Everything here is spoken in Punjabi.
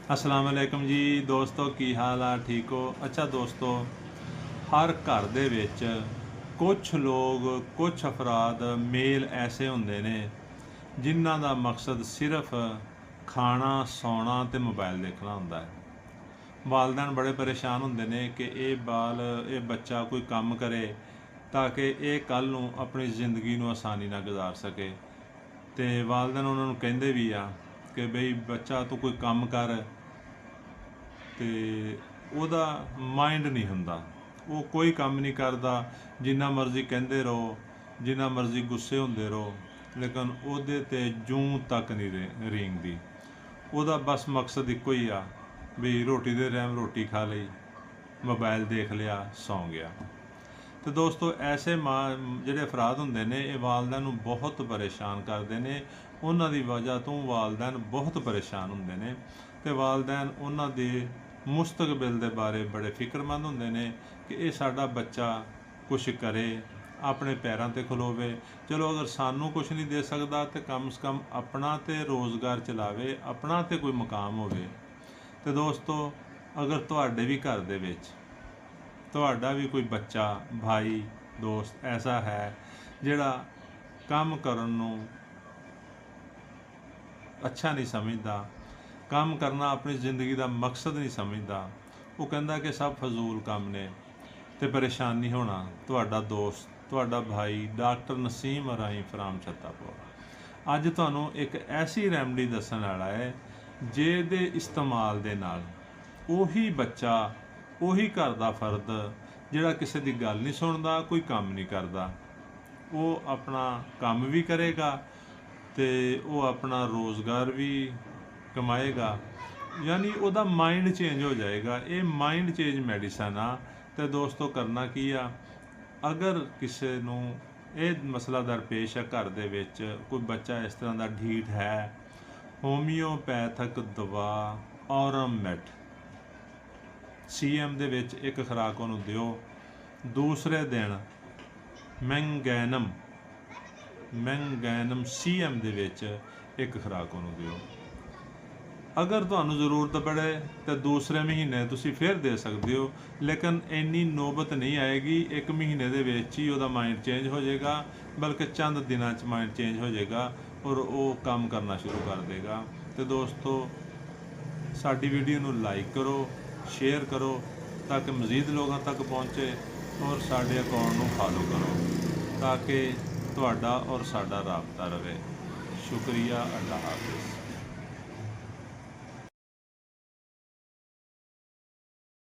अस्सलाम वालेकुम जी दोस्तों, की हाल आ? ठीक हो? अच्छा दोस्तों, हर घर ਦੇ ਵਿੱਚ ਕੁਝ ਲੋਕ, ਕੁਝ ਅਫਰਾਦ ਮੇਲ ਐਸੇ ਹੁੰਦੇ ਨੇ ਜਿਨ੍ਹਾਂ ਦਾ ਮਕਸਦ ਸਿਰਫ ਖਾਣਾ, ਸੌਣਾ ਤੇ ਮੋਬਾਈਲ ਦੇਖਣਾ ਹੁੰਦਾ ਹੈ। ਵਾਲਿदैन ਬੜੇ ਪਰੇਸ਼ਾਨ ਹੁੰਦੇ ਨੇ ਕਿ ਇਹ ਬੱਚਾ ਕੋਈ ਕੰਮ ਕਰੇ ਤਾਂ ਕਿ ਇਹ ਕੱਲ੍ਹ ਨੂੰ ਆਪਣੀ ਜ਼ਿੰਦਗੀ ਨੂੰ ਆਸਾਨੀ ਨਾਲ ਗੁਜ਼ਾਰ ਸਕੇ। ਅਤੇ ਵਾਲਿदैन ਉਹਨਾਂ ਨੂੰ ਕਹਿੰਦੇ ਵੀ ਆ ਕਿ ਬਈ ਬੱਚਾ ਤੂੰ ਕੋਈ ਕੰਮ ਕਰ, ਅਤੇ ਉਹਦਾ ਮਾਇੰਡ ਨਹੀਂ ਹੁੰਦਾ, ਉਹ ਕੋਈ ਕੰਮ ਨਹੀਂ ਕਰਦਾ। ਜਿੰਨਾ ਮਰਜ਼ੀ ਕਹਿੰਦੇ ਰਹੋ, ਜਿੰਨਾ ਮਰਜ਼ੀ ਗੁੱਸੇ ਹੁੰਦੇ ਰਹੋ, ਲੇਕਿਨ ਉਹਦੇ 'ਤੇ ਜੂੰ ਤੱਕ ਨਹੀਂ ਰੀਂਗਦੀ। ਉਹਦਾ ਬਸ ਮਕਸਦ ਇੱਕੋ ਹੀ ਆ ਵੀ ਰੋਟੀ ਦੇ ਟਾਈਮ ਰੋਟੀ ਖਾ ਲਈ, ਮੋਬਾਈਲ ਦੇਖ ਲਿਆ, ਸੌਂ ਗਿਆ। ਅਤੇ ਦੋਸਤੋ, ਐਸੇ ਜਿਹੜੇ ਅਫਰਾਦ ਹੁੰਦੇ ਨੇ ਇਹ ਵਾਲਿदैन ਨੂੰ ਬਹੁਤ ਪਰੇਸ਼ਾਨ ਕਰਦੇ ਨੇ। ਉਹਨਾਂ ਦੀ ਵਜ੍ਹਾ ਤੋਂ ਵਾਲਿदैन ਬਹੁਤ ਪਰੇਸ਼ਾਨ ਹੁੰਦੇ ਨੇ ਅਤੇ ਵਾਲਿदैन ਉਹਨਾਂ ਦੇ ਮੁਸਤਕਬਲ ਦੇ ਬਾਰੇ ਬੜੇ ਫਿਕਰਮੰਦ ਹੁੰਦੇ ਨੇ ਕਿ ਇਹ ਸਾਡਾ ਬੱਚਾ ਕੁਛ ਕਰੇ, ਆਪਣੇ ਪੈਰਾਂ 'ਤੇ ਖਲੋਵੇ। ਚਲੋ ਅਗਰ ਸਾਨੂੰ ਕੁਛ ਨਹੀਂ ਦੇ ਸਕਦਾ ਤਾਂ ਕਮ ਸੇ ਕਮ ਆਪਣਾ ਤਾਂ ਰੋਜ਼ਗਾਰ ਚਲਾਵੇ, ਆਪਣਾ ਤਾਂ ਕੋਈ ਮੁਕਾਮ ਹੋਵੇ। ਅਤੇ ਦੋਸਤੋ, ਅਗਰ ਤੁਹਾਡੇ ਵੀ ਘਰ ਦੇ ਵਿੱਚ ਤੁਹਾਡਾ ਵੀ ਕੋਈ ਬੱਚਾ, ਭਾਈ, ਦੋਸਤ ਐਸਾ ਹੈ ਜਿਹੜਾ ਕੰਮ ਕਰਨ ਨੂੰ ਅੱਛਾ ਨਹੀਂ ਸਮਝਦਾ, ਕੰਮ ਕਰਨਾ ਆਪਣੀ ਜ਼ਿੰਦਗੀ ਦਾ ਮਕਸਦ ਨਹੀਂ ਸਮਝਦਾ, ਉਹ ਕਹਿੰਦਾ ਕਿ ਸਭ ਫਜ਼ੂਲ ਕੰਮ ਨੇ, ਅਤੇ ਪਰੇਸ਼ਾਨ ਨਹੀਂ ਹੋਣਾ, ਤੁਹਾਡਾ ਦੋਸਤ, ਤੁਹਾਡਾ ਭਾਈ ਡਾਕਟਰ ਨਸੀਮ ਅਰਾਈ ਫਰਾਮ ਛੱਤਾਪੁਰ ਅੱਜ ਤੁਹਾਨੂੰ ਇੱਕ ਐਸੀ ਰੈਮਡੀ ਦੱਸਣ ਵਾਲਾ ਹੈ ਜਿਹਦੇ ਇਸਤੇਮਾਲ ਦੇ ਨਾਲ ਉਹੀ ਬੱਚਾ, ਉਹੀ ਘਰ ਦਾ ਫਰਦ ਜਿਹੜਾ ਕਿਸੇ ਦੀ ਗੱਲ ਨਹੀਂ ਸੁਣਦਾ, ਕੋਈ ਕੰਮ ਨਹੀਂ ਕਰਦਾ, ਉਹ ਆਪਣਾ ਕੰਮ ਵੀ ਕਰੇਗਾ ਅਤੇ ਉਹ ਆਪਣਾ ਰੋਜ਼ਗਾਰ ਵੀ ਕਮਾਏਗਾ। ਯਾਨੀ ਉਹਦਾ ਮਾਇੰਡ ਚੇਂਜ ਹੋ ਜਾਏਗਾ। ਇਹ ਮਾਇੰਡ ਚੇਂਜ ਮੈਡੀਸਨ ਆ। ਅਤੇ ਦੋਸਤੋ, ਕਰਨਾ ਕੀ ਆ, ਅਗਰ ਕਿਸੇ ਨੂੰ ਇਹ ਮਸਲਾ ਦਰਪੇਸ਼ ਹੈ, ਘਰ ਦੇ ਵਿੱਚ ਕੋਈ ਬੱਚਾ ਇਸ ਤਰ੍ਹਾਂ ਦਾ ਢੀਠ ਹੈ, ਹੋਮਿਓਪੈਥਿਕ ਦਵਾ ਔਰਮਮੈਟ CM ਦੇ ਵਿੱਚ ਇੱਕ ਖੁਰਾਕ ਉਹਨੂੰ ਦਿਓ। ਦੂਸਰੇ ਦਿਨ ਮੈਂਗੈਨਮ CM ਦੇ ਵਿੱਚ ਇੱਕ ਖੁਰਾਕ ਉਹਨੂੰ ਦਿਓ। ਅਗਰ ਤੁਹਾਨੂੰ ਜ਼ਰੂਰਤ ਪੜੇ ਤਾਂ ਦੂਸਰੇ ਮਹੀਨੇ ਤੁਸੀਂ ਫਿਰ ਦੇ ਸਕਦੇ ਹੋ, ਲੇਕਿਨ ਇੰਨੀ ਨੌਬਤ ਨਹੀਂ ਆਏਗੀ। 1 ਮਹੀਨੇ ਦੇ ਵਿੱਚ ਹੀ ਉਹਦਾ ਮਾਇੰਡ ਚੇਂਜ ਹੋ ਜਾਏਗਾ, ਬਲਕਿ ਚੰਦ ਦਿਨਾਂ 'ਚ ਮਾਇੰਡ ਚੇਂਜ ਹੋ ਜਾਏਗਾ ਔਰ ਉਹ ਕੰਮ ਕਰਨਾ ਸ਼ੁਰੂ ਕਰ ਦੇਗਾ। ਅਤੇ ਦੋਸਤੋ, ਸਾਡੀ ਵੀਡੀਓ ਨੂੰ ਲਾਈਕ ਕਰੋ, ਸ਼ੇਅਰ ਕਰੋ ਤਾਂ ਕਿ ਮਜ਼ੀਦ ਲੋਕਾਂ ਤੱਕ ਪਹੁੰਚੇ, ਔਰ ਸਾਡੇ ਅਕਾਊਂਟ ਨੂੰ ਫਾਲੋ ਕਰੋ ਤਾਂ ਕਿ ਤੁਹਾਡਾ ਔਰ ਸਾਡਾ ਰਾਬਤਾ ਰਹੇ। ਸ਼ੁਕਰੀਆ। ਅੱਲਾ ਹਾਫਿਜ਼।